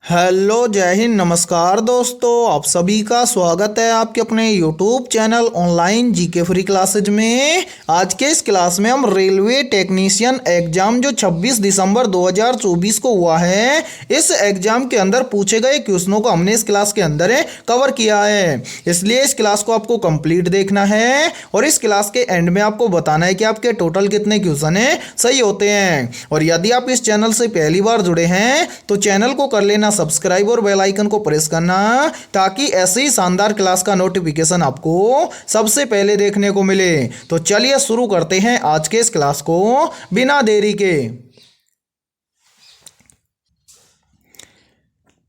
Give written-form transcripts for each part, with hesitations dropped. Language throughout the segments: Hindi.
हेलो, जय हिंद, नमस्कार दोस्तों। आप सभी का स्वागत है आपके अपने YouTube channel online GK free classes में। आज के इस क्लास में हम रेलवे टेक्नीशियन एग्जाम जो 26 दिसंबर 2024 को हुआ है, इस एग्जाम के अंदर पूछे गए क्वेश्चनों को हमने इस क्लास के अंदर कवर किया है। इसलिए इस क्लास को आपको कंप्लीट देखना है और इस क्लास के एंड में आपको बताना है कि आपके टोटल कितने क्वेश्चन सही होते हैं। और यदि आप इस चैनल से पहली बार जुड़े हैं तो चैनल को कर लेना सब्सक्राइब और बेल आइकन को प्रेस करना, ताकि ऐसी ही शानदार क्लास का नोटिफिकेशन आपको सबसे पहले देखने को मिले। तो चलिए शुरू करते हैं आज के इस क्लास को बिना देरी के।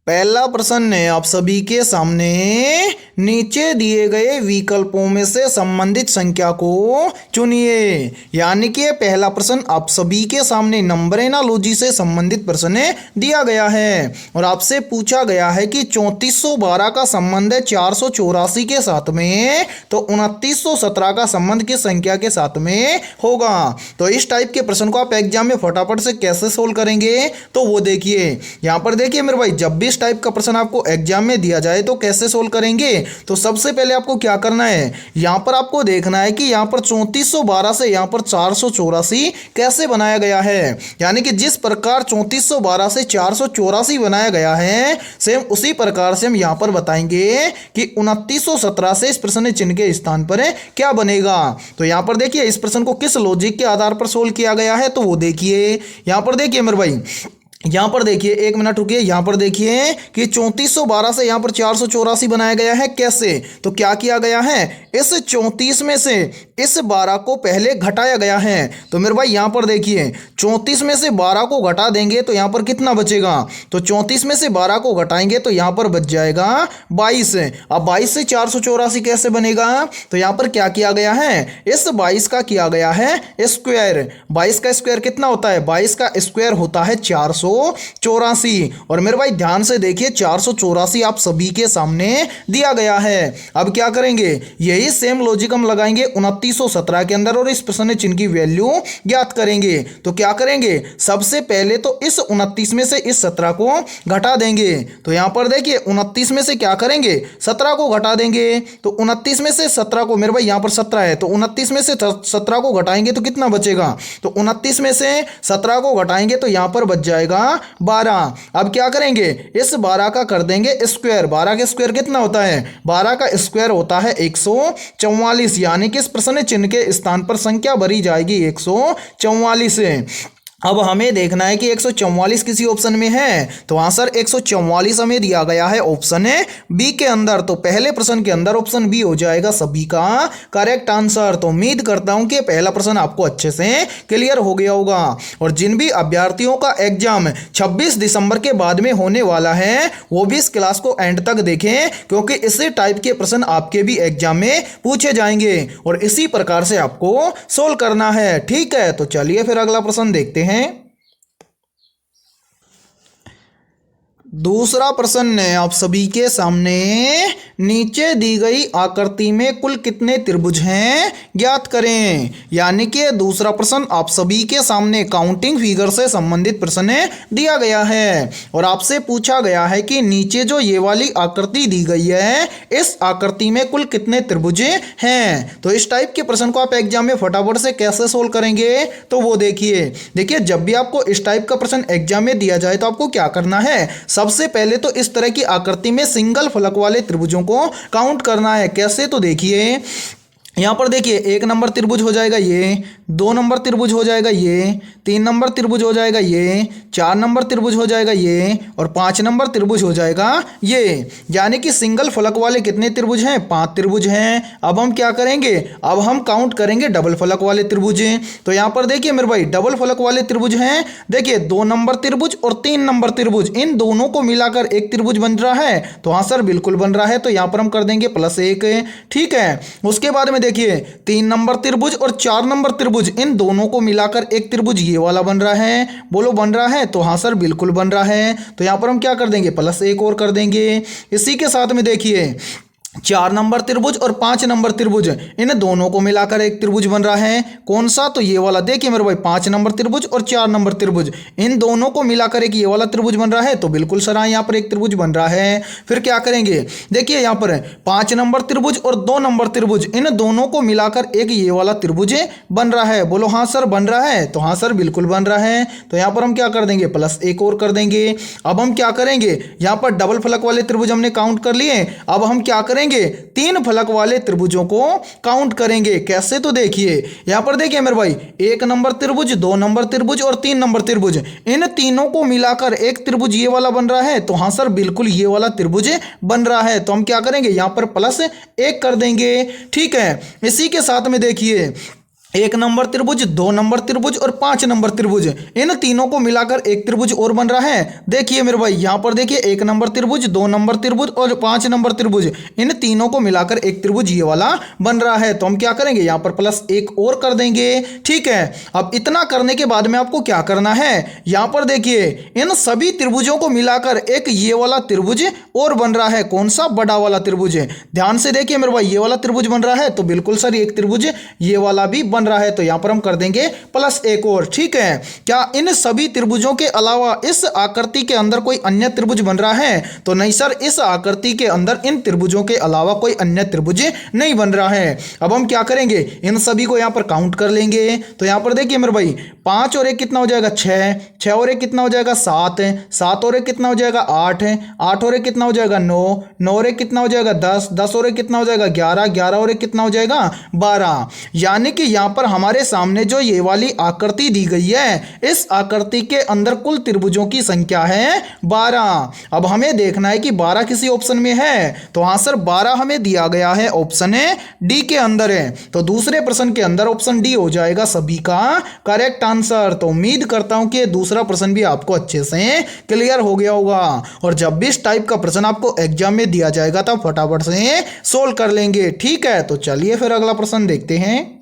पहला प्रश्न है आप सभी के सामने, नीचे दिए गए विकल्पों में से संबंधित संख्या को चुनिए। यानी कि पहला प्रश्न आप सभी के सामने नंबर एनालॉजी से संबंधित प्रश्न दिया गया है और आपसे पूछा गया है कि 3412 का संबंध है 484 के साथ में, तो 2917 का संबंध किस संख्या के साथ में होगा। तो इस टाइप के प्रश्न को आप एग्जाम में फटाफट से कैसे सोल्व करेंगे, तो वो देखिए। यहाँ पर देखिए मेरे भाई, जब भी इस टाइप का प्रश्न आपको एग्जाम में दिया जाए तो कैसे सोल्व करेंगे। तो सबसे पहले आपको क्या करना है, यहां पर आपको देखना है कि यहां पर 3412 से यहां पर 484 कैसे बनाया गया है। यानी कि जिस प्रकार 3412 से 484 बनाया गया है, सेम उसी प्रकार से हम यहां पर बताएंगे कि 2917 से इस प्रश्न चिन्ह के स्थान पर क्या बनेगा। तो यहां पर देखिए इस प्रश्न को किस लॉजिक के आधार पर सोल्व किया गया है, तो वो देखिए। यहां पर देखिए मेरे भाई, यहाँ पर देखिए, एक मिनट रुकिए। यहाँ पर देखिए कि 3412 से यहाँ पर 484 बनाया गया है। कैसे, तो क्या किया गया है, इस 34 में से इस 12 को पहले घटाया गया है। तो मेरे भाई यहाँ पर देखिए, 34 में से 12 को घटा देंगे तो यहाँ पर कितना बचेगा, तो 34 में से 12 को घटाएंगे तो यहाँ पर बच जाएगा 22। अब 22 से 484 कैसे बनेगा, तो यहाँ पर क्या किया गया है, इस 22 का किया गया है स्क्वायर। 22 का स्क्वायर कितना होता है, 22 का स्क्वायर होता है 484। और मेरे भाई ध्यान से देखिए, 484 आप सभी के सामने दिया गया है। अब क्या करेंगे, यही सेम लॉजिक हम लगाएंगे 2917 के अंदर और इस प्रश्न चिन्ह की वैल्यू ज्ञात करेंगे। तो क्या करेंगे, सबसे पहले तो इस 29 में से इस 17 को घटा देंगे। तो यहां पर देखिए 29 में से क्या करेंगे, 17 को घटा देंगे। तो 29 में से 17 को, मेरे भाई यहां पर 17 है, तो 29 में से 17 को घटाएंगे तो कितना बचेगा, तो 29 में से 17 को घटाएंगे तो यहां पर बच जाएगा 12। अब क्या करेंगे, इस 12 का कर देंगे स्क्वायर। 12 का स्क्वायर कितना होता है, 12 का स्क्वायर होता है 144। यानी कि इस प्रश्न चिन्ह के स्थान पर संख्या भरी जाएगी 144। अब हमें देखना है कि 144 किसी ऑप्शन में है, तो आंसर 144 हमें दिया गया है ऑप्शन बी के अंदर। तो पहले प्रश्न के अंदर ऑप्शन बी हो जाएगा सभी का करेक्ट आंसर। तो उम्मीद करता हूं कि पहला प्रश्न आपको अच्छे से क्लियर हो गया होगा। और जिन भी अभ्यर्थियों का एग्जाम 26 दिसंबर के बाद में होने वाला है, वो भी इस क्लास को एंड तक देखें, क्योंकि इसी टाइप के प्रश्न आपके भी एग्जाम में पूछे जाएंगे और इसी प्रकार से आपको सोल्व करना है। ठीक है, तो चलिए फिर अगला प्रश्न देखते हैं। दूसरा प्रश्न है आप सभी के सामने, नीचे दी गई आकृति में कुल कितने त्रिभुज हैं ज्ञात करें। यानी कि दूसरा प्रश्न आप सभी के सामने काउंटिंग फिगर से संबंधित प्रश्न दिया गया है और आपसे पूछा गया है कि नीचे जो ये वाली आकृति दी गई है, इस आकृति में कुल कितने त्रिभुज हैं। तो इस टाइप के प्रश्न को आप एग्जाम में फटाफट से कैसे सोल्व करेंगे, तो वो देखिए जब भी आपको इस टाइप का प्रश्न एग्जाम में दिया जाए तो आपको क्या करना है, सबसे पहले तो इस तरह की आकृति में सिंगल फलक वाले त्रिभुजों को काउंट करना है। कैसे, तो देखिए यहां पर देखिए, 1 नंबर त्रिभुज हो जाएगा ये, 2 नंबर त्रिभुज हो जाएगा ये, 3 नंबर त्रिभुज हो जाएगा ये, 4 नंबर त्रिभुज हो जाएगा ये और 5 नंबर त्रिभुज हो जाएगा ये। यानी कि सिंगल फलक वाले कितने त्रिभुज हैं, 5 त्रिभुज हैं। अब हम क्या करेंगे, अब हम काउंट करेंगे डबल फलक वाले त्रिभुज। तो यहां पर देखिए मेरे भाई, डबल फलक वाले त्रिभुज हैं, देखिए 2 नंबर त्रिभुज और 3 नंबर त्रिभुज, इन दोनों को मिलाकर एक त्रिभुज बन रहा है। तो आंसर बिल्कुल बन रहा है, तो यहां पर हम कर देंगे +1। ठीक है, उसके बाद में देखिए 3 नंबर त्रिभुज और 4 नंबर त्रिभुज, इन दोनों को मिलाकर एक त्रिभुज ये वाला बन रहा है। बोलो बन रहा है, तो हाँ सर बिल्कुल बन रहा है। तो यहां पर हम क्या कर देंगे, +1 और कर देंगे। इसी के साथ में देखिए 4 नंबर त्रिभुज और 5 नंबर त्रिभुज, इन दोनों को मिलाकर एक त्रिभुज बन रहा है। कौन सा? तो ये वाला। देखिए मेरे भाई 5 नंबर त्रिभुज और 4 नंबर त्रिभुज, इन दोनों को मिलाकर एक ये वाला त्रिभुज बन रहा है। तो बिल्कुल सर यहाँ पर एक त्रिभुज बन रहा है। फिर क्या करेंगे? देखिए यहाँ पर 5 नंबर त्रिभुज और 2 नंबर त्रिभुज, इन दोनों को मिलाकर एक ये वाला त्रिभुज बन रहा है। बोलो हाँ सर बन रहा है। तो हाँ सर बिल्कुल बन रहा है। तो यहाँ पर हम क्या कर देंगे? प्लस एक और कर देंगे। अब हम क्या करेंगे? यहाँ पर डबल फलक वाले त्रिभुज हमने काउंट कर लिए। अब हम क्या करेंगे? 3 फलक वाले त्रिभुजों को काउंट करेंगे। कैसे? तो देखिए यहां पर देखिए मेरे भाई 1 नंबर त्रिभुज, 2 नंबर त्रिभुज और 3 नंबर त्रिभुज, इन तीनों को मिलाकर एक त्रिभुज ये वाला बन रहा है। तो हां सर बिल्कुल ये वाला त्रिभुज बन रहा है। तो हम क्या करेंगे? यहां पर प्लस 1 कर देंगे। ठीक है। इसी के साथ में देखिए 1 नंबर त्रिभुज, 2 नंबर त्रिभुज और 5 नंबर त्रिभुज, इन तीनों को मिलाकर एक त्रिभुज और बन रहा है। देखिए मेरे भाई यहाँ पर देखिए 1 नंबर त्रिभुज, 2 नंबर त्रिभुज और 5 नंबर त्रिभुज, इन तीनों को मिलाकर एक त्रिभुज ये वाला बन रहा है। तो हम क्या करेंगे? यहाँ पर प्लस 1 और कर देंगे। ठीक है। अब इतना करने के बाद में आपको क्या करना है? यहाँ पर देखिए इन सभी त्रिभुजों को मिलाकर एक ये वाला त्रिभुज और बन रहा है। कौन सा? बड़ा वाला त्रिभुज है। ध्यान से देखिए मेरे भाई ये वाला त्रिभुज बन रहा है। तो बिल्कुल सर एक त्रिभुज ये वाला भी बन रहा है। तो यहां पर हम कर देंगे प्लस 1 और। ठीक है। क्या इन सभी त्रिभुजों के अलावा इस आकृति के अंदर कोई अन्य त्रिभुज बन रहा है? तो नहीं सर, इस आकृति के अंदर इन त्रिभुजों के अलावा कोई अन्य त्रिभुज नहीं बन रहा है। अब हम क्या करेंगे? इन सभी को यहां पर काउंट कर लेंगे। तो यहां पर देखिए मेरे भाई 5 और 1 कितना हो जाएगा? 6, 6 और 1 कितना हो जाएगा? 7, 7 और 1 कितना हो जाएगा? 8, 8 और 1 कितना हो जाएगा? 9, 9 और 1 कितना हो जाएगा? 10, 10 और 1 कितना हो जाएगा? 11, 11 और 1 कितना हो जाएगा? 12। यानी कि यहां पर हमारे सामने जो ये वाली आकृति दी गई है, इस आकृति के अंदर कुल त्रिभुजों की संख्या है 12। अब हमें देखना है कि 12 किसी ऑप्शन में है। तो हाँ सर 12 हमें दिया गया है ऑप्शन डी के अंदर है। तो दूसरे प्रश्न के अंदर ऑप्शन डी हो जाएगा सभी का करेक्ट आंसर। तो उम्मीद करता हूं कि दूसरा प्रश्न भी आपको अच्छे से क्लियर हो गया होगा। और जब भी इस टाइप का प्रश्न आपको एग्जाम में दिया जाएगा तब फटाफट से सोल्व कर लेंगे। ठीक है। तो चलिए फिर अगला प्रश्न देखते हैं।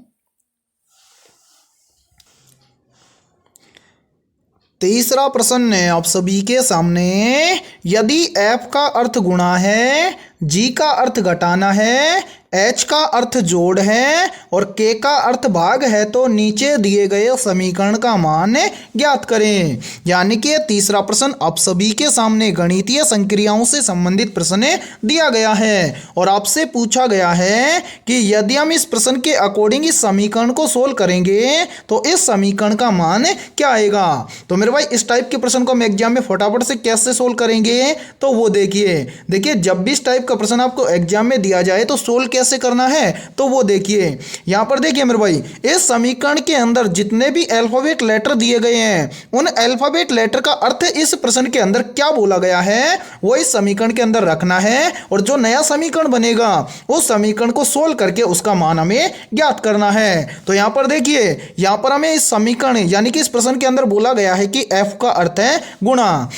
तीसरा प्रश्न है आप सभी के सामने। यदि f का अर्थ गुणा है, g का अर्थ घटाना है, h का अर्थ जोड़ है और k का अर्थ भाग है तो नीचे दिए गए समीकरण का मान ज्ञात करें। यानी कि तीसरा प्रश्न आप सभी के सामने गणितीय संक्रियाओं से संबंधित प्रश्न दिया गया है और आपसे पूछा गया है कि यदि हम इस प्रश्न के अकॉर्डिंग इस समीकरण को सोल्व करेंगे तो इस समीकरण का मान क्या आएगा। तो मेरे भाई इस टाइप के प्रश्न को हम एग्जाम में फटाफट से कैसे सोल्व करेंगे? तो वो देखिए जब भी इस टाइप का प्रश्न आपको एग्जाम में दिया जाए तो सोल्व कैसे करना है तो वो देखिए। यहां पर देखिए मेरे भाई इस समीकरण के अंदर जितने भी अल्फाबेट लेटर दिए गए हैं उन अल्फाबेट लेटर का अर्थ इस प्रश्न के अंदर क्या बोला गया है वो इस समीकरण के अंदर रखना है और जो नया समीकरण बनेगा उस समीकरण को सोल्व करके उसका मान हमें ज्ञात करना है। तो यहां पर देखिए यहां पर हमें इस समीकरण यानी कि इस प्रश्न के अंदर बोला गया है कि f का अर्थ है गुणा,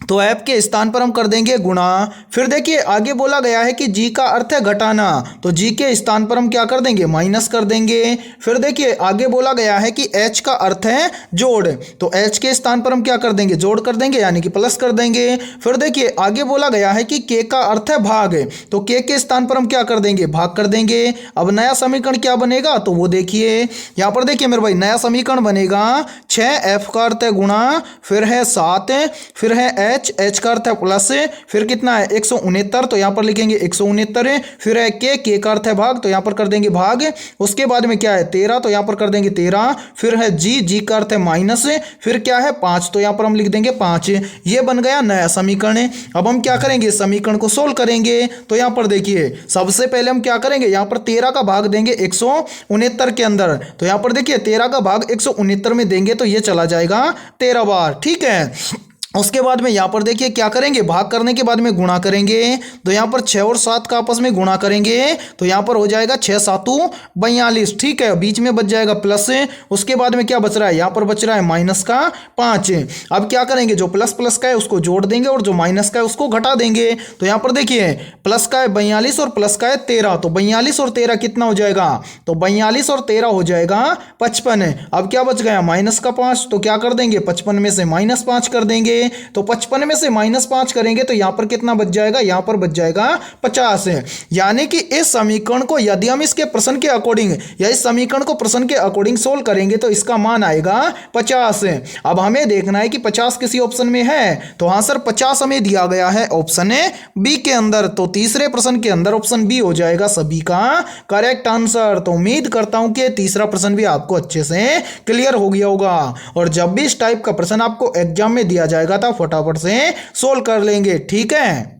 तो f के स्थान पर हम कर देंगे गुणा। फिर देखिए आगे बोला गया है कि g का अर्थ है घटाना, तो g के स्थान पर हम क्या कर देंगे? माइनस कर देंगे। फिर देखिए आगे बोला गया है कि h का अर्थ है जोड़, तो h के स्थान पर हम क्या कर देंगे? जोड़ कर देंगे यानी कि प्लस कर देंगे। फिर देखिए आगे बोला गया है कि k का अर्थ है भाग, तो k के स्थान पर हम क्या कर देंगे? भाग कर देंगे। अब नया समीकरण क्या बनेगा तो वो देखिए यहाँ पर देखिए मेरे भाई नया समीकरण बनेगा 6f का अर्थ है गुणा, फिर है 7, फिर है h का अर्थ है प्लस, फिर कितना है 169, तो यहाँ पर लिखेंगे 169, फिर है k का अर्थ है भाग, तो यहाँ पर कर देंगे भाग। उसके बाद में क्या है 13, तो यहाँ पर कर देंगे 13, फिर है g का अर्थ है माइनस, फिर क्या है 5, तो यहाँ पर हम लिख देंगे 5। ये बन गया नया समीकरण। अब हम क्या करेंगे? समीकरण को सोल्व करेंगे। तो यहाँ पर देखिए सबसे पहले हम क्या करेंगे? यहाँ पर 13 का भाग देंगे 169 के अंदर, तो यहाँ पर देखिए 13 का भाग 169 में देंगे तो ये चला जाएगा 13 बार। ठीक है। उसके बाद में यहाँ पर देखिए क्या करेंगे? भाग करने के बाद में गुणा करेंगे, तो यहाँ पर 6 और 7 का आपस में गुणा करेंगे तो यहाँ पर हो जाएगा 6 7 42। ठीक है। बीच में बच जाएगा प्लस। उसके बाद में क्या बच रहा है? यहाँ पर बच रहा है माइनस का 5। अब क्या करेंगे? जो प्लस प्लस का है उसको जोड़ देंगे और जो माइनस का है उसको घटा देंगे। तो यहाँ पर देखिए प्लस का है 42 और प्लस का है 13, तो 42 और 13 कितना हो जाएगा? तो 42 और 13 हो जाएगा 55। अब क्या बच गया? माइनस का 5, तो क्या कर देंगे? 55 में से -5 कर देंगे। तो 55 में से -5 करेंगे तो यहाँ पर कितना बच जाएगा, यहाँ पर बच जाएगा 50। यानी कि इस समीकरण को यदि हम इसके प्रश्न के अकॉर्डिंग या इस समीकरण को प्रश्न के अकॉर्डिंग सोल्व करेंगे तो इसका मान आएगा 50। अब हमें देखना है कि 50 किसी ऑप्शन में है, तो हाँ सर 50 हमें दिया गया है ऑप्शन बी के अंदर, तो तीसरे प्रश्न के अंदर ऑप्शन बी हो जाएगा सभी का करेक्ट आंसर। तो उम्मीद करता हूं कि तीसरा प्रश्न भी आपको अच्छे से क्लियर हो गया होगा, और जब भी इस टाइप का प्रश्न आपको एग्जाम में दिया जाएगा तो फटाफट से सोल्व कर लेंगे, ठीक है।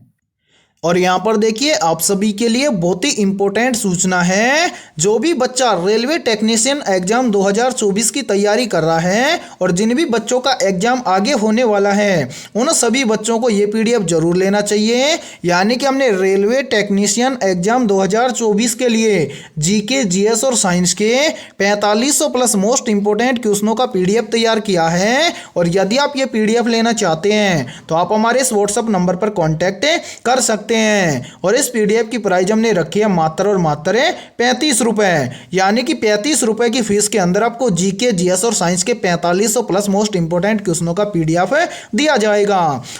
और यहाँ पर देखिए आप सभी के लिए बहुत ही इंपॉर्टेंट सूचना है, जो भी बच्चा रेलवे टेक्नीशियन एग्जाम 2024 की तैयारी कर रहा है और जिन भी बच्चों का एग्जाम आगे होने वाला है उन सभी बच्चों को ये पीडीएफ जरूर लेना चाहिए। यानी कि हमने रेलवे टेक्नीशियन एग्जाम 2024 के लिए जीके, जीएस और साइंस के 4500 प्लस मोस्ट इंपोर्टेंट क्वेश्चनों का पीडीएफ तैयार किया है। और यदि आप ये पीडीएफ लेना चाहते हैं तो आप हमारे इस व्हाट्सएप नंबर पर कॉन्टैक्ट कर सकते हैं। और इस पीडीएफ की प्राइस हमने रखी है मात्र और मात्र 35 रुपए, यानी कि 35 रुपए की फीस के अंदर आपको जीके, जीएस और साइंस के 4500 प्लस मोस्ट इंपोर्टेंट क्वेश्चनों का पीडीएफ दिया जाएगा।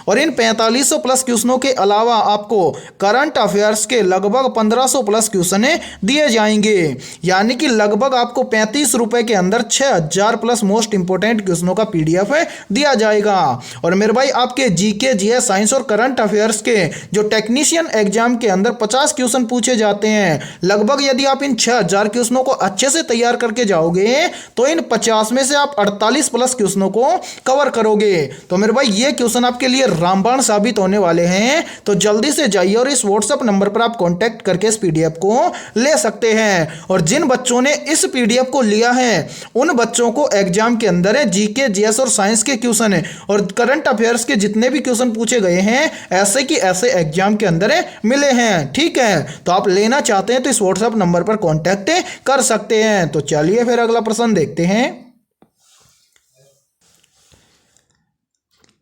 और इन 4500 प्लस क्वेश्चनों के अलावा आपको करंट अफेयर्स के लगभग 1500 प्लस क्वेश्चन दिए जाएंगे, यानी कि लगभग आपको 35 रुपए के अंदर 6000 प्लस मोस्ट इंपोर्टेंट क्वेश्चनों का पीडीएफ दिया जाएगा। और मेरे भाई आपके जीके, जीएस, साइंस और करंट अफेयर्स के जो टेक्नीशियन एग्जाम के अंदर 50 क्वेश्चन पूछे जाते हैं, लगभग यदि आप इन 6000 क्वेश्चनों को अच्छे से तैयार करके जाओगे तो इन 50 में से आप 48 प्लस क्वेश्चनों को कवर करोगे। तो मेरे भाई ये क्वेश्चन आपके लिए रामबाण साबित होने वाले हैं। तो जल्दी से जाइए और इस व्हाट्सएप नंबर पर आप कांटेक्ट करके इस पीडीएफ को ले सकते हैं। और जिन बच्चों ने इस पीडीएफ को लिया है उन बच्चों को एग्जाम के अंदर जीके, जीएस और साइंस के क्वेश्चन और करंट अफेयर्स के जितने भी क्वेश्चन पूछे गए हैं ऐसे कि ऐसे एग्जाम के अंदर मिले हैं, ठीक है। तो आप लेना चाहते हैं तो इस व्हाट्सएप नंबर पर कांटेक्ट कर सकते हैं। तो चलिए फिर अगला प्रश्न देखते हैं।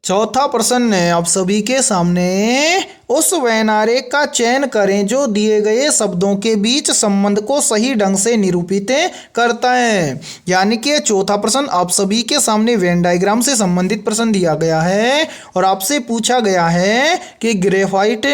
चौथा प्रश्न है आप सभी के सामने, उस वैनारे का चयन करें जो दिए गए शब्दों के बीच संबंध को सही ढंग से निरूपित करता है। यानी कि चौथा प्रश्न आप सभी के सामने वेन डायग्राम से संबंधित प्रश्न दिया गया है और आपसे पूछा गया है कि ग्रेफाइट,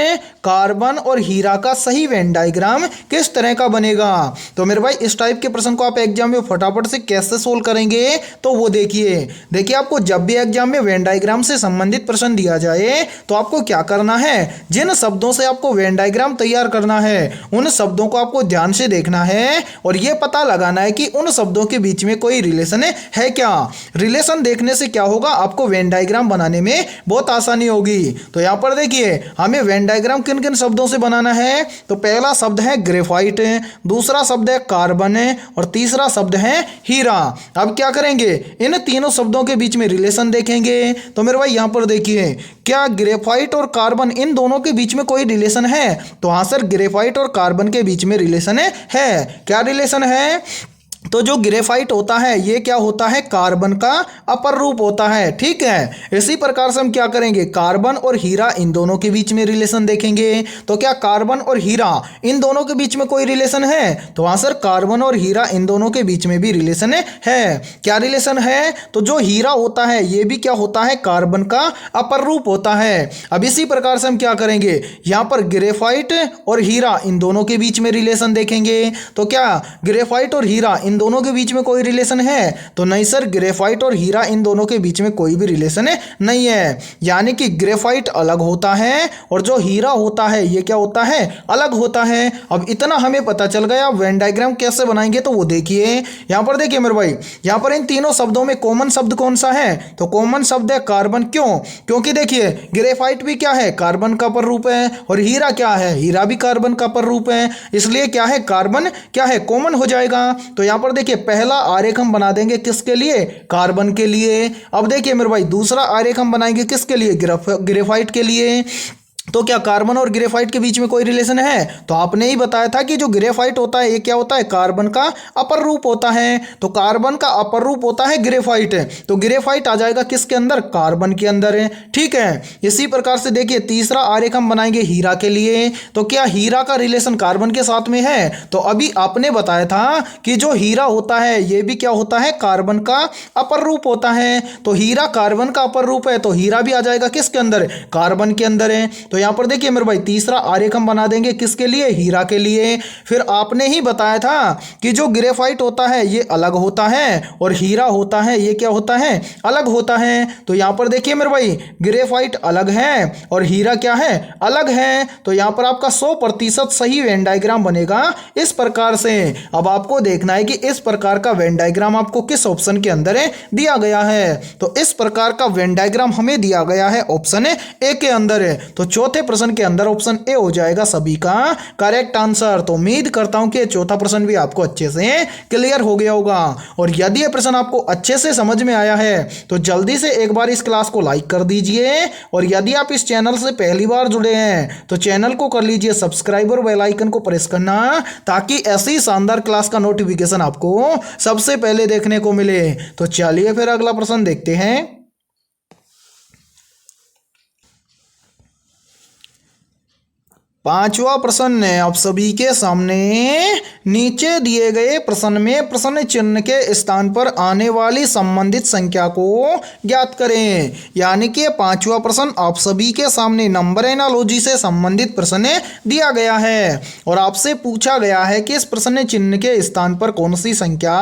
कार्बन और हीरा का सही वेन डायग्राम किस तरह का बनेगा। तो मेरे भाई इस टाइप के प्रश्न को आप एग्जाम में फटाफट से कैसे सोल्व करेंगे तो वो देखिए आपको जब भी एग्जाम में वेन डायग्राम से संबंधित प्रश्न दिया जाए तो आपको क्या करना है, जिन शब्दों से आपको वेन डायग्राम तैयार करना है उन शब्दों को आपको ध्यान से देखना है और यह पता लगाना है कि उन शब्दों के बीच में कोई रिलेशन है क्या। रिलेशन देखने से क्या होगा, आपको वेन डायग्राम बनाने में बहुत आसानी होगी। तो यहां पर देखिए हमें वेन डायग्राम किन किन शब्दों से बनाना है। तो पहला शब्द है ग्रेफाइट, दूसरा शब्द है कार्बन और तीसरा शब्द है हीरा। अब क्या करेंगे, इन तीनों शब्दों के बीच में रिलेशन देखेंगे। तो मेरे भाई यहां पर देखिए क्या ग्रेफाइट और कार्बन इन दोनों के बीच में कोई रिलेशन है। तो हाँ सर ग्रेफाइट और कार्बन के बीच में रिलेशन है। क्या रिलेशन है, तो जो ग्रेफाइट होता है ये क्या होता है, कार्बन का अपर रूप होता है, ठीक है। इसी प्रकार से हम क्या करेंगे, कार्बन और हीरा इन दोनों के बीच में रिलेशन देखेंगे। तो क्या कार्बन और हीरा इन दोनों के बीच में कोई रिलेशन है। तो हाँ सर कार्बन और हीरा इन दोनों के बीच में भी रिलेशन है। क्या रिलेशन है, तो जो हीरा होता है ये भी क्या होता है, कार्बन का अपर रूप होता है। अब इसी प्रकार से हम क्या करेंगे, यहाँ पर ग्रेफाइट और हीरा इन दोनों के बीच में रिलेशन देखेंगे। तो क्या ग्रेफाइट और हीरा इन दोनों के बीच में कोई रिलेशन है। तो नहीं सर ग्रेफाइट और हीरा इन दोनों के बीच में कोई भी रिलेशन नहीं है। यानी कि ग्रेफाइट अलग होता है और जो हीरा होता है ये क्या होता है, अलग होता है। अब इतना हमें पता चल गया। वेन डायग्राम कैसे बनाएंगे तो वो देखिए यहां पर देखिए मेरे भाई, यहां पर इन तीनों शब्दों में कॉमन शब्द कौन सा है, तो कॉमन शब्द है कार्बन। क्यों, क्योंकि देखिए ग्रेफाइट भी क्या है, कार्बन का अपर रूप है और हीरा क्या है, हीरा भी कार्बन का अपर रूप है। इसलिए क्या है, कार्बन क्या है, कॉमन हो जाएगा। तो यहां पर देखिए पहला आरेख हम बना देंगे किसके लिए, कार्बन के लिए। अब देखिए मेरे भाई दूसरा आरेख हम बनाएंगे किसके लिए, ग्रेफाइट के लिए। तो क्या कार्बन और ग्रेफाइट के बीच में कोई रिलेशन है? तो आपने ही बताया था कि जो ग्रेफाइट होता है ये क्या होता है? कार्बन का अपर रूप होता है। तो कार्बन का अपर रूप होता है ग्रेफाइट। तो ग्रेफाइट आ जाएगा किसके अंदर? कार्बन के अंदर है। ठीक है, इसी प्रकार से देखिए तीसरा आरेख हम बनाएंगे हीरा के लिए। तो क्या हीरा का रिलेशन कार्बन के साथ में है? तो अभी आपने बताया था कि जो हीरा होता है ये भी क्या होता है? कार्बन का अपर रूप होता है। तो हीरा कार्बन का अपर रूप है, तो हीरा भी आ जाएगा किसके अंदर? कार्बन के अंदर है। तो यहां पर देखिए मेरे भाई तीसरा आरेख हम बना देंगे किसके लिए? हीरा के लिए। फिर आपने ही बताया था कि जो ग्रेफाइट होता है ये अलग होता है और हीरा होता है ये क्या होता है? अलग होता है। तो यहां पर देखिए मेरे भाई ग्रेफाइट अलग है और हीरा क्या है? अलग है। तो यहां पर आपका 100% सही वेन डायग्राम बनेगा इस प्रकार से। अब आपको देखना है कि इस प्रकार का वेन डायग्राम आपको किस ऑप्शन के अंदर दिया गया है। तो इस प्रकार का वेन डायग्राम हमें दिया गया है ऑप्शन ए के अंदर है। तो चौथे प्रश्न के अंदर ऑप्शन ए हो जाएगा सभी का करेक्ट आंसर। तो उम्मीद करता हूं कि चौथा प्रश्न भी आपको अच्छे से क्लियर हो गया होगा। और यदि यह प्रश्न आपको अच्छे से समझ में आया है तो जल्दी से एक बार इस क्लास को लाइक कर दीजिए। और यदि आप इस चैनल से पहली बार जुड़े हैं तो चैनल को कर लीजिए सब्सक्राइब और बेल आइकन को प्रेस करना, ताकि ऐसी शानदार क्लास का नोटिफिकेशन आपको सबसे पहले देखने को मिले। तो चलिए फिर अगला प्रश्न देखते हैं। पांचवा प्रश्न है आप सभी के सामने। नीचे दिए गए प्रश्न में प्रश्न चिन्ह के स्थान पर आने वाली संबंधित संख्या को ज्ञात करें। यानी कि पांचवा प्रश्न आप सभी के सामने नंबर एनालॉजी से संबंधित प्रश्न दिया गया है और आपसे पूछा गया है कि इस प्रश्न चिन्ह के स्थान पर कौन सी संख्या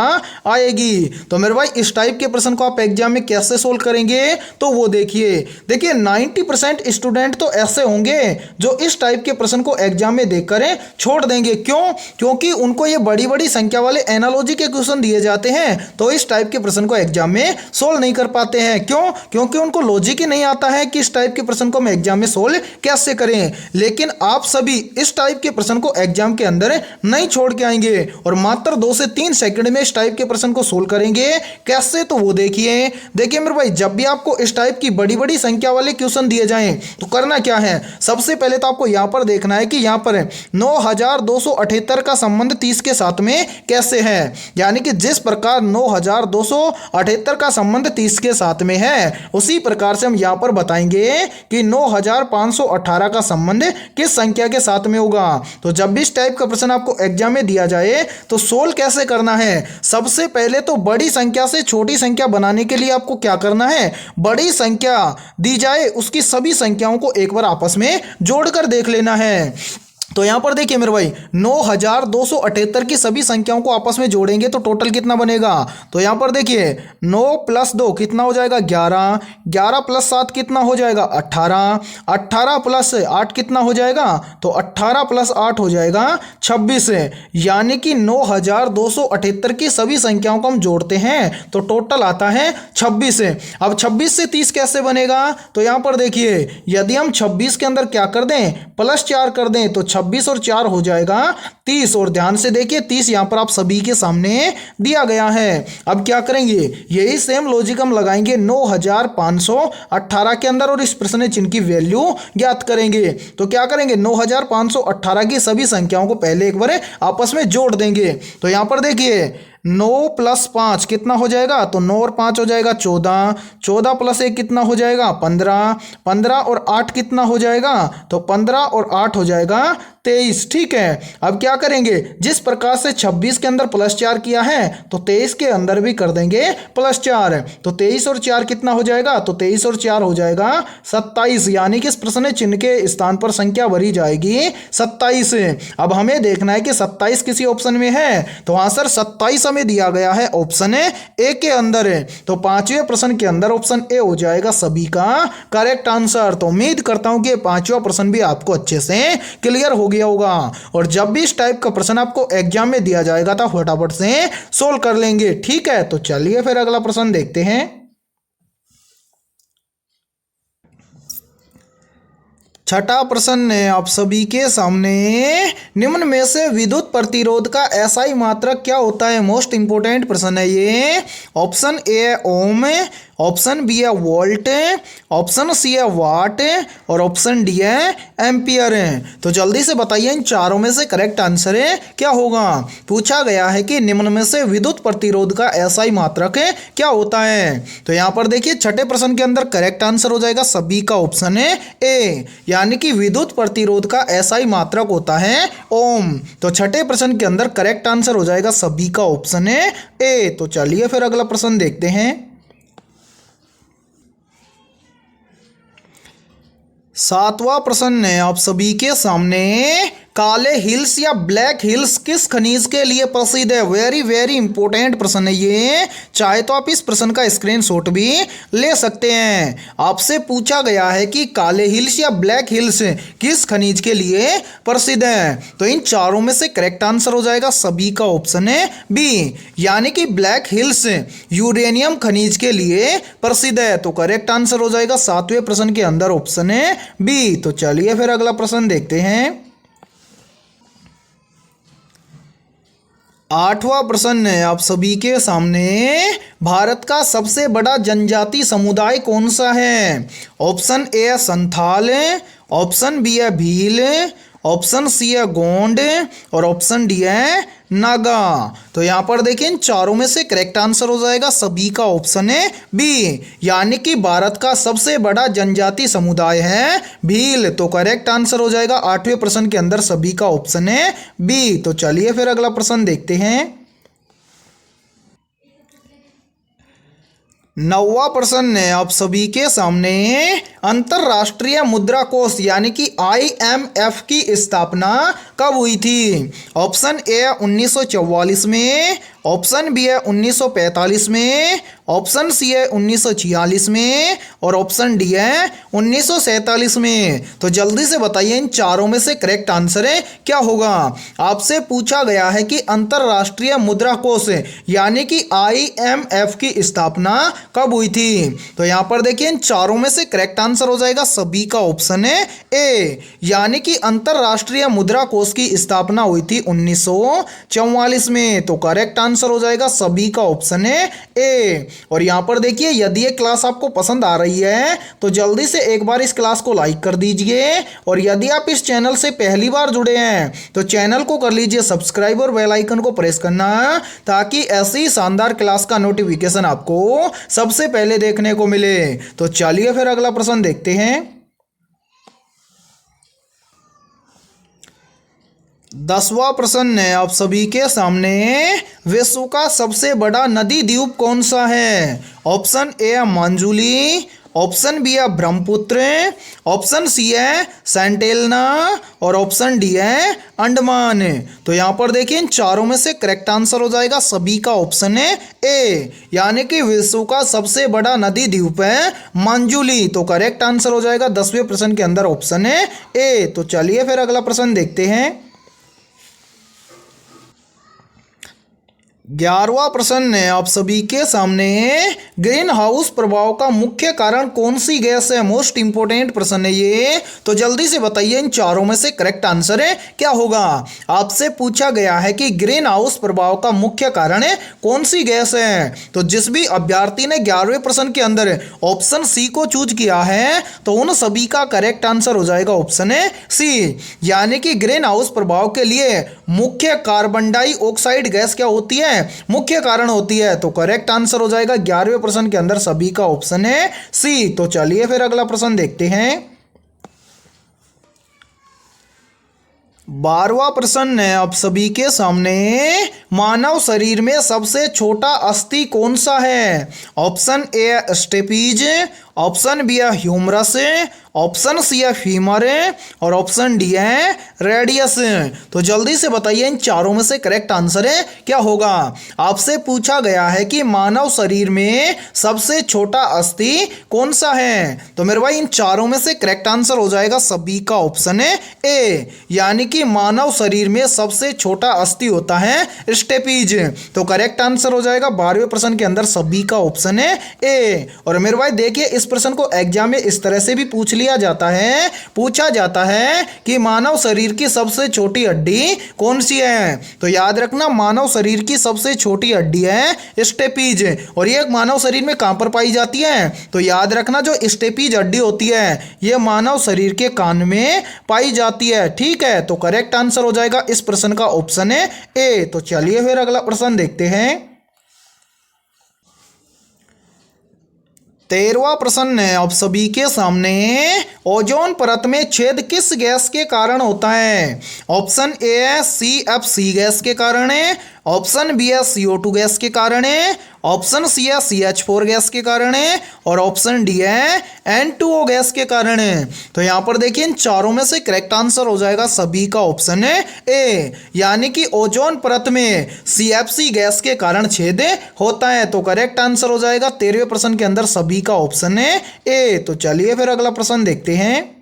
आएगी। तो मेरे भाई इस टाइप के प्रश्न को आप एग्जाम में कैसे सोल्व करेंगे? तो वो देखिए 90% स्टूडेंट तो ऐसे होंगे जो इस टाइप के प्रश्न को एग्जाम में देखकर छोड़ देंगे। क्यों? क्योंकि उनको ये बड़ी बड़ी संख्या वाले एनालॉजी के क्वेश्चन दिए जाते हैं तो इस टाइप के प्रश्न को एग्जाम में सोल्व नहीं कर पाते हैं। क्यों? क्योंकि उनको लॉजिक ही नहीं आता है कि इस टाइप के प्रश्न को हम एग्जाम में सोल्व कैसे करें। लेकिन आप सभी इस टाइप के प्रश्न को एग्जाम के अंदर नहीं छोड़ के आएंगे और मात्र 2 से 3 सेकंड में इस टाइप के प्रश्न को सोल्व करेंगे। कैसे? तो वो देखिए मेरे भाई जब भी आपको इस टाइप की बड़ी बड़ी संख्या वाले क्वेश्चन दिए जाएं तो करना क्या है? सबसे पहले तो आपको यहां पर देखना है कि यहां पर 9278 का संबंध 30 के साथ में कैसे है। यानी कि जिस प्रकार 9278 का संबंध 30 के साथ में है उसी प्रकार से हम यहां पर बताएंगे कि 9518 का संबंध किस संख्या के साथ में होगा। तो जब भी इस टाइप का प्रश्न आपको एग्जाम में दिया जाए तो सोल्व कैसे करना है? सबसे पहले तो बड़ी संख्या से छोटी संख्या बनाने के लिए आपको क्या करना है? बड़ी संख्या दी जाए उसकी सभी संख्याओं को एक बार आपस में जोड़कर देख लेना है। तो यहां पर देखिए मेरे भाई 9278 की सभी संख्याओं को आपस में जोड़ेंगे तो टोटल कितना बनेगा? तो यहां पर देखिए 9 + 2 कितना हो जाएगा? 11, 11 + 7 कितना हो जाएगा? 18, 18 + 8 कितना हो जाएगा? तो 18 + 8 हो जाएगा 26। यानी कि 9278 की सभी संख्याओं को हम जोड़ते हैं तो टोटल आता है 26। अब 26 से 30 कैसे बनेगा? तो यहां पर देखिए यदि हम 26 के अंदर क्या कर दें? +4 कर दें तो 26 और 4 हो जाएगा 30। और ध्यान से देखिए 30 यहां पर आप सभी के सामने दिया गया है। अब क्या करेंगे? यही सेम लॉजिक हम लगाएंगे 9518 के अंदर और इस प्रश्न चिन्ह की वैल्यू ज्ञात करेंगे। तो क्या करेंगे? 9518 की सभी संख्याओं को पहले एक बार आपस में जोड़ देंगे। तो यहां पर देखिए 9 + 5 कितना हो जाएगा? तो 9 और 5 हो जाएगा 14, 14 + 1 कितना हो जाएगा? 15, 15 और 8 कितना हो जाएगा? तो 15 और 8 हो जाएगा 23। ठीक है, अब क्या करेंगे? जिस प्रकार से 26 के अंदर +4 किया है तो 23 के अंदर भी कर देंगे +4। तो 23 और 4 कितना हो जाएगा? तो 23 और 4 हो जाएगा 27। यानी कि इस प्रश्न चिन्ह के स्थान पर संख्या भरी जाएगी 27। अब हमें देखना है कि 27 किसी ऑप्शन में है तो हाँ सर 27 हमें दिया गया है ऑप्शन ए के अंदर है। तो पांचवें प्रश्न के अंदर ऑप्शन ए हो जाएगा सभी का करेक्ट आंसर। तो उम्मीद करता हूं कि पांचवा प्रश्न भी आपको अच्छे से क्लियर हो गया होगा और जब भी इस टाइप का प्रश्न आपको एग्जाम में दिया जाएगा तो फटाफट से सोल्व कर लेंगे। ठीक है, तो चलिए फिर अगला प्रश्न देखते हैं। छठा प्रश्न है आप सभी के सामने। निम्न में से विद्युत प्रतिरोध का एसआई मात्रक क्या होता है? मोस्ट इंपोर्टेंट प्रश्न है ये। ऑप्शन ए है ओम, ऑप्शन बी है वोल्ट, ऑप्शन सी है वाट और ऑप्शन डी है एम्पियर। तो जल्दी से बताइए इन चारों में से करेक्ट आंसर क्या होगा। पूछा गया है कि निम्न में से विद्युत प्रतिरोध का एसआई मात्रक क्या होता है। तो यहाँ पर देखिए छठे प्रश्न के अंदर करेक्ट आंसर हो जाएगा सभी का ऑप्शन है ए, यानी कि विद्युत प्रतिरोध का एसआई मात्रक होता है ओम। तो छठे प्रश्न के अंदर करेक्ट आंसर हो जाएगा सभी का ऑप्शन है ए। तो चलिए फिर अगला प्रश्न देखते हैं। सातवां प्रश्न है आप सभी के सामने, काले हिल्स या ब्लैक हिल्स किस खनिज के लिए प्रसिद्ध है। वेरी वेरी इंपॉर्टेंट प्रश्न है ये, चाहे तो आप इस प्रश्न का स्क्रीनशॉट भी ले सकते हैं। आपसे पूछा गया है कि काले हिल्स या ब्लैक हिल्स किस खनिज के लिए प्रसिद्ध है। तो इन चारों में से करेक्ट आंसर हो जाएगा सभी का ऑप्शन है बी, यानी कि ब्लैक हिल्स यूरेनियम खनिज के लिए प्रसिद्ध है। तो करेक्ट आंसर हो जाएगा सातवें प्रश्न के अंदर ऑप्शन है बी। तो चलिए फिर अगला प्रश्न देखते हैं। आठवां प्रश्न है आप सभी के सामने, भारत का सबसे बड़ा जनजाति समुदाय कौन सा है। ऑप्शन ए है संथाल, ऑप्शन बी है भील, ऑप्शन सी है गोंड और ऑप्शन डी है नागा। तो यहाँ पर देखिए इन चारों में से करेक्ट आंसर हो जाएगा सभी का ऑप्शन है बी, यानी कि भारत का सबसे बड़ा जनजाति समुदाय है भील। तो करेक्ट आंसर हो जाएगा आठवें प्रश्न के अंदर सभी का ऑप्शन है बी। तो चलिए फिर अगला प्रश्न देखते हैं। नौवां प्रश्न है आप सभी के सामने, अंतरराष्ट्रीय मुद्रा कोष यानी कि IMF की स्थापना कब हुई थी। ऑप्शन ए 1944 में, ऑप्शन बी है 1945 में, ऑप्शन सी है 1946 में और ऑप्शन डी है 1947 में। तो जल्दी से बताइए इन चारों में से करेक्ट आंसर है क्या होगा। आपसे पूछा गया है कि अंतरराष्ट्रीय मुद्रा कोष यानी कि IMF की स्थापना कब हुई थी। तो यहाँ पर देखिए इन चारों में से करेक्ट आंसर हो जाएगा सभी का ऑप्शन है ए, यानी कि अंतरराष्ट्रीय मुद्रा कोष की स्थापना हुई थी 1944 में। तो करेक्ट आंसर हो जाएगा सभी का ऑप्शन है ए। और यहाँ पर देखिए यदि ये क्लास आपको पसंद आ रही है तो जल्दी से एक बार इस क्लास को लाइक कर दीजिए, और यदि आप इस चैनल से पहली बार जुड़े हैं तो चैनल को कर लीजिए सब्सक्राइब और बेल आइकन को प्रेस करना, ताकि ऐसी शानदार क्लास का नोटिफिकेशन आपको सबसे पहले देखने को मिले। तो चलिए फिर अगला प्रश्न देखते हैं। 10वां प्रश्न है आप सभी के सामने, विश्व का सबसे बड़ा नदी द्वीप कौन सा है। ऑप्शन ए है मांजुली, ऑप्शन बी है ब्रह्मपुत्र, ऑप्शन सी है सेंटेलना और ऑप्शन डी है अंडमान। तो यहाँ पर देखिए इन चारों में से करेक्ट आंसर हो जाएगा सभी का ऑप्शन है ए, यानी कि विश्व का सबसे बड़ा नदी द्वीप है मांजुली। तो करेक्ट आंसर हो जाएगा 10वें प्रश्न के अंदर ऑप्शन है ए। तो चलिए फिर अगला प्रश्न देखते हैं। 11वां प्रश्न है आप सभी के सामने, ग्रीन हाउस प्रभाव का मुख्य कारण कौन सी गैस है। मोस्ट इंपोर्टेंट प्रश्न है ये, तो जल्दी से बताइए इन चारों में से करेक्ट आंसर है क्या होगा। आपसे पूछा गया है कि ग्रीन हाउस प्रभाव का मुख्य कारण है कौन सी गैस है। तो जिस भी अभ्यर्थी ने 11वें प्रश्न के अंदर ऑप्शन सी को चूज किया है तो उन सभी का करेक्ट आंसर हो जाएगा ऑप्शन है सी, यानी कि ग्रीन हाउस प्रभाव के लिए मुख्य कार्बन डाइऑक्साइड गैस क्या होती है, मुख्य कारण होती है। तो करेक्ट आंसर हो जाएगा 11वें प्रश्न के अंदर सभी का ऑप्शन है सी। तो चलिए फिर अगला प्रश्न देखते हैं। 12वां प्रश्न है आप सभी के सामने, मानव शरीर में सबसे छोटा अस्थि कौन सा है। ऑप्शन ए है स्टेपीज, ऑप्शन बी है ह्यूमरस, ऑप्शन सी है फीमर और ऑप्शन डी है रेडियस। तो जल्दी से बताइए इन चारों में से करेक्ट आंसर है क्या होगा। आपसे पूछा गया है कि मानव शरीर में सबसे छोटा अस्थि कौन सा है। तो मेरे भाई इन चारों में से करेक्ट आंसर हो जाएगा सभी का ऑप्शन है ए, यानी कि मानव शरीर में सबसे छोटा अस्थि होता है स्टेपीज। तो करेक्ट आंसर हो जाएगा 12वें प्रश्न के अंदर सभी का ऑप्शन है ए। और मेरे भाई देखिए इस प्रश्न को एग्जाम में इस तरह से भी पूछा जाता है कि मानव शरीर की सबसे छोटी हड्डी कौन सी है। तो याद रखना, मानव शरीर की सबसे छोटी हड्डी है स्टेपीज। और ये मानव शरीर में कहां पर पाई जाती है? तो याद रखना, जो स्टेपीज हड्डी होती है ये मानव शरीर के कान में पाई जाती है। ठीक है, तो करेक्ट आंसर हो जाएगा इस प्रश्न का ऑप्शन है ए। तो चलिए फिर अगला प्रश्न देखते हैं। 13वां प्रश्न है आप सभी के सामने, ओजोन परत में छेद किस गैस के कारण होता है? ऑप्शन ए है CFC गैस के कारण है, ऑप्शन बी है CO2 गैस के कारण है, ऑप्शन सी है CH4 गैस के कारण है, और ऑप्शन डी है N2O गैस के कारण है। तो यहां पर देखिए इन चारों में से करेक्ट आंसर हो जाएगा सभी का ऑप्शन है ए, यानी कि ओजोन परत में CFC गैस के कारण छेद होता है। तो करेक्ट आंसर हो जाएगा 13वें प्रश्न के अंदर सभी का ऑप्शन है ए। तो चलिए फिर अगला प्रश्न देखते हैं।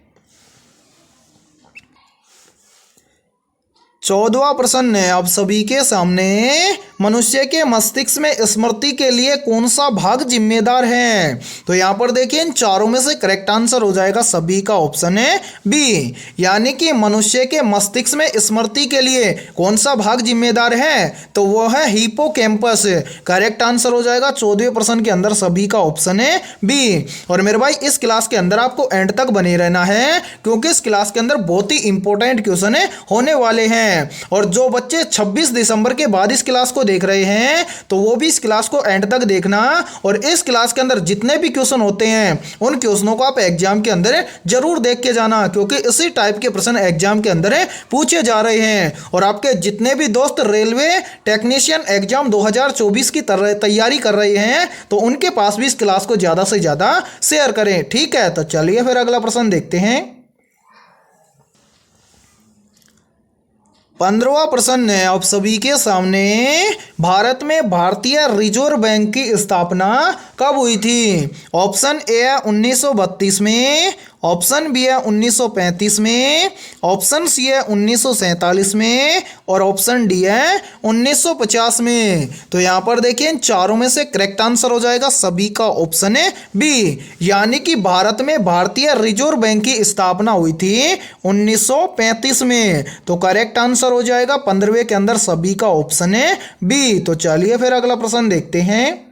14वां प्रश्न है आप सभी के सामने, मनुष्य के मस्तिष्क में स्मृति के लिए कौन सा भाग जिम्मेदार है? तो यहां पर देखिए इन चारों में से करेक्ट आंसर हो जाएगा सभी का ऑप्शन है बी, यानी कि मनुष्य के मस्तिष्क में स्मृति के लिए कौन सा भाग जिम्मेदार है? तो वो है हिपोकैम्पस। करेक्ट आंसर हो जाएगा 14वें प्रश्न के अंदर सभी का ऑप्शन है बी। और मेरे भाई इस क्लास के अंदर आपको एंड तक बने रहना है, क्योंकि इस क्लास के अंदर बहुत ही इंपॉर्टेंट क्वेश्चन होने वाले हैं। और जो बच्चे 26 दिसंबर के बाद इस क्लास को देख रहे हैं तो वो भी इस क्लास को एंड तक देखना, और इस क्लास के अंदर जितने भी क्वेश्चन होते हैं उन क्वेश्चनों को आप एग्जाम के अंदर जरूर देख के जाना, क्योंकि इसी टाइप के प्रश्न एग्जाम के अंदर पूछे जा रहे हैं। और आपके जितने भी दोस्त रेलवे टेक्नीशियन एग्जाम 2024 की तैयारी कर रहे हैं तो उनके पास भी इस क्लास को ज्यादा से ज्यादा शेयर करें। ठीक है, तो चलिए फिर अगला प्रश्न देखते हैं। 15वां प्रश्न है आप सभी के सामने, भारत में भारतीय रिजर्व बैंक की स्थापना कब हुई थी? ऑप्शन ए है 1932 में, ऑप्शन बी है 1935 में, ऑप्शन सी है 1947 में, और ऑप्शन डी है 1950 में। तो यहां पर देखिए इन चारों में से करेक्ट आंसर हो जाएगा सभी का ऑप्शन है बी, यानी कि भारत में भारतीय रिजर्व बैंक की स्थापना हुई थी 1935 में। तो करेक्ट आंसर हो जाएगा 15वें के अंदर सभी का ऑप्शन है बी। तो चलिए फिर अगला प्रश्न देखते हैं।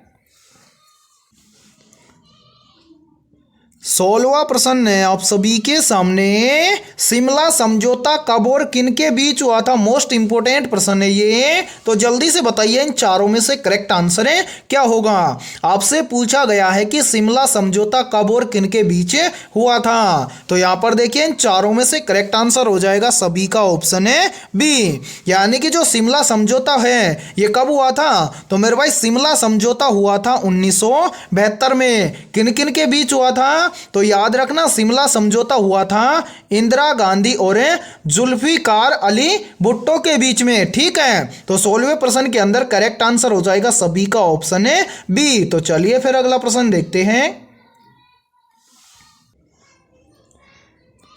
16वां प्रश्न है आप सभी के सामने, शिमला समझौता कब और किन के बीच हुआ था? मोस्ट इंपोर्टेंट प्रश्न है ये, तो जल्दी से बताइए इन चारों में से करेक्ट आंसर है क्या होगा। आपसे पूछा गया है कि शिमला समझौता कब और किन के बीच हुआ था। तो यहां पर देखिए इन चारों में से करेक्ट आंसर हो जाएगा सभी का ऑप्शन है बी, यानी कि जो शिमला समझौता है ये कब हुआ था? तो मेरे भाई शिमला समझौता हुआ था 1972 में। किन किन के बीच हुआ था? तो याद रखना, शिमला समझौता हुआ था इंदिरा गांधी और जुल्फिकार अली भुट्टो के बीच में। ठीक है, तो 16वें प्रश्न के अंदर करेक्ट आंसर हो जाएगा सभी का ऑप्शन है बी। तो चलिए फिर अगला प्रश्न देखते हैं।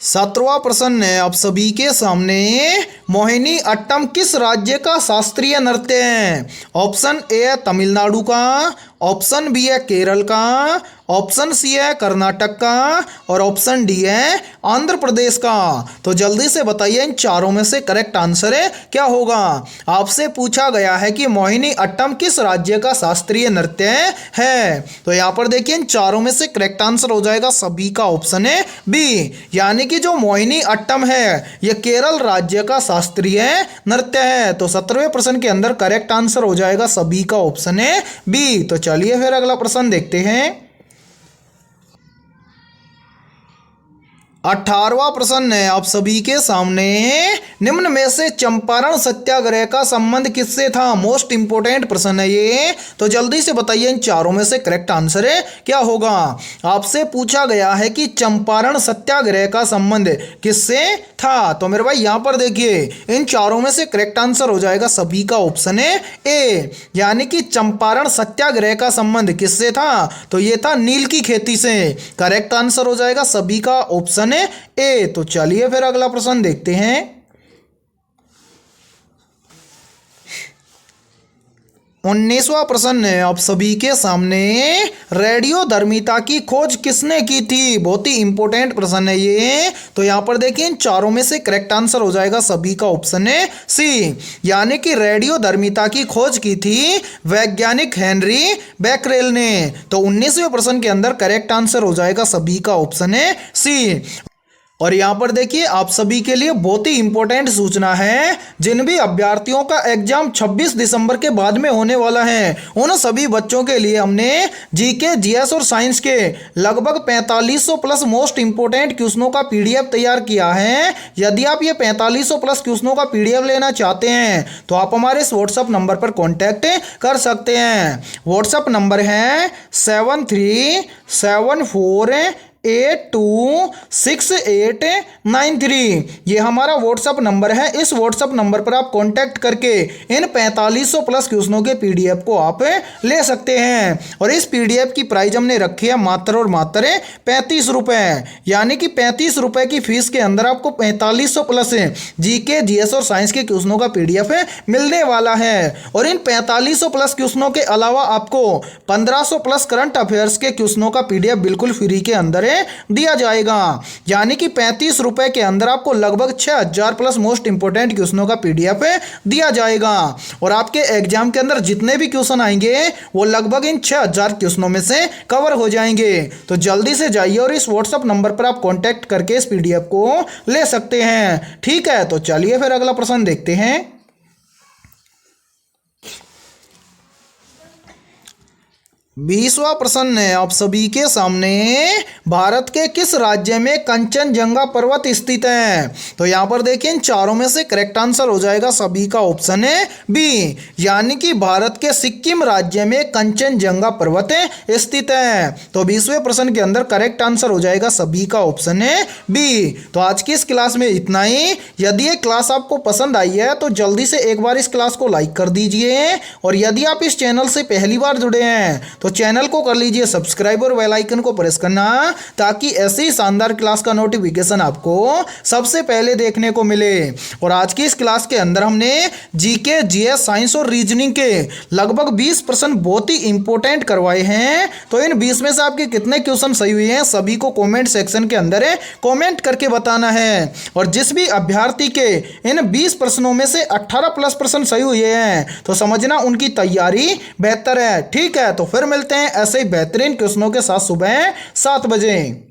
17वां प्रश्न है आप सभी के सामने, मोहिनी अट्टम किस राज्य का शास्त्रीय नृत्य है? ऑप्शन ए है तमिलनाडु का, ऑप्शन बी है केरल का, ऑप्शन सी है कर्नाटक का, और ऑप्शन डी है आंध्र प्रदेश का। तो जल्दी से बताइए इन चारों में से करेक्ट आंसर है क्या होगा। आपसे पूछा गया है कि मोहिनी अट्टम किस राज्य का शास्त्रीय नृत्य है। तो यहां पर देखिए इन चारों में से करेक्ट आंसर हो जाएगा सभी का ऑप्शन है बी, यानी कि जो मोहिनी अट्टम है यह केरल राज्य का शास्त्रीय नृत्य है। तो 17वें प्रश्न के अंदर करेक्ट आंसर हो जाएगा सभी का ऑप्शन है बी। तो चलिए फिर अगला प्रश्न देखते हैं। 18वां प्रश्न है आप सभी के सामने, निम्न में से चंपारण सत्याग्रह का संबंध किससे था? मोस्ट इंपोर्टेंट प्रश्न है ये, तो जल्दी से बताइए इन चारों में से करेक्ट आंसर है क्या होगा। आपसे पूछा गया है कि चंपारण सत्याग्रह का संबंध किससे था। तो मेरे भाई यहां पर देखिए इन चारों में से करेक्ट आंसर हो जाएगा सभी का ऑप्शन है ए, यानी कि चंपारण सत्याग्रह का संबंध किससे था? तो ये था नील की खेती से। करेक्ट आंसर हो जाएगा सभी का ऑप्शन ए। तो चलिए फिर अगला प्रश्न देखते हैं। 19वां प्रश्न है आप सभी के सामने, रेडियोधर्मिता की खोज किसने की थी? बहुत ही इंपॉर्टेंट प्रश्न है ये। तो यहाँ पर देखिए इन चारों में से करेक्ट आंसर हो जाएगा सभी का ऑप्शन है सी, यानी कि रेडियोधर्मिता की खोज की थी वैज्ञानिक हेनरी बैकरेल ने। तो 19वें प्रश्न के अंदर करेक्ट आंसर हो जाएगा सभी का ऑप्शन है सी। और यहाँ पर देखिए आप सभी के लिए बहुत ही इंपॉर्टेंट सूचना है, जिन भी अभ्यर्थियों का एग्जाम 26 दिसंबर के बाद में होने वाला है उन सभी बच्चों के लिए हमने जीके, जीएस और साइंस के लगभग 4500 प्लस मोस्ट इंपॉर्टेंट क्वेश्चनों का पीडीएफ तैयार किया है। यदि आप ये 4500 प्लस क्वेश्चनों का पीडीएफ लेना चाहते हैं तो आप हमारे इस व्हाट्सएप नंबर पर कॉन्टैक्ट कर सकते हैं। व्हाट्सएप नंबर है 7374826893। ये हमारा व्हाट्सअप नंबर है। इस व्हाट्सअप नंबर पर आप कांटेक्ट करके इन 4500 प्लस क्वेश्चनों के पीडीएफ को आप ले सकते हैं। और इस पीडीएफ की प्राइस हमने रखी है मात्र और मात्र 35 रुपए, यानी कि 35 रुपए की फीस के अंदर आपको 4500 प्लस जीके, जीएस और साइंस के क्वेश्चनों का पीडीएफ मिलने वाला है। और इन 4500 प्लस क्वेश्चनों के अलावा आपको 1500 प्लस करंट अफेयर्स के क्वेश्चनों का पीडीएफ बिल्कुल फ्री के अंदर दिया जाएगा, यानी कि 35 रुपए के अंदर आपको लगभग 6000 प्लस मोस्ट इंपोर्टेंट क्वेश्चनों का पीडीएफ दिया जाएगा। और आपके एग्जाम के अंदर जितने भी क्वेश्चन आएंगे वो लगभग इन 6000 क्वेश्चनों में से कवर हो जाएंगे। तो जल्दी से जाइए और इस व्हाट्सएप नंबर पर आप कांटेक्ट करके इस पीडीएफ को ले सकते हैं। ठीक है, तो चलिए फिर अगला प्रश्न देखते हैं। 20वां प्रश्न है आप सभी के सामने, भारत के किस राज्य में कंचनजंगा पर्वत स्थित है? तो यहाँ पर देखिए इन चारों में से करेक्ट आंसर हो जाएगा सभी का ऑप्शन है बी, यानी कि भारत के सिक्किम राज्य में कंचनजंगा पर्वत स्थित है। तो 20वें प्रश्न के अंदर करेक्ट आंसर हो जाएगा सभी का ऑप्शन है बी। तो आज की इस क्लास में इतना ही। यदि ये क्लास आपको पसंद आई है तो जल्दी से एक बार इस क्लास को लाइक कर दीजिए। और यदि आप इस चैनल से पहली बार जुड़े हैं तो चैनल को कर लीजिए सब्सक्राइब और बेल आइकन को प्रेस करना, ताकि ऐसी ही शानदार क्लास का नोटिफिकेशन आपको सबसे पहले देखने को मिले। और आज की इस क्लास के अंदर हमने जीके, जीएस, साइंस और रीजनिंग के लगभग 20 प्रश्न बहुत ही इंपॉर्टेंट करवाए हैं। तो इन 20 में से आपके कितने क्वेश्चन सही हुए हैं सभी को कमेंट सेक्शन के अंदर कमेंट करके बताना है। और जिस भी अभ्यर्थी के इन 20 प्रश्नों में से 18 प्लस प्रश्न सही हुए हैं तो समझना उनकी तैयारी बेहतर है। ठीक है, तो फिर मिलते हैं ऐसे ही बेहतरीन क्वेश्चनों के साथ सुबह 7 बजे।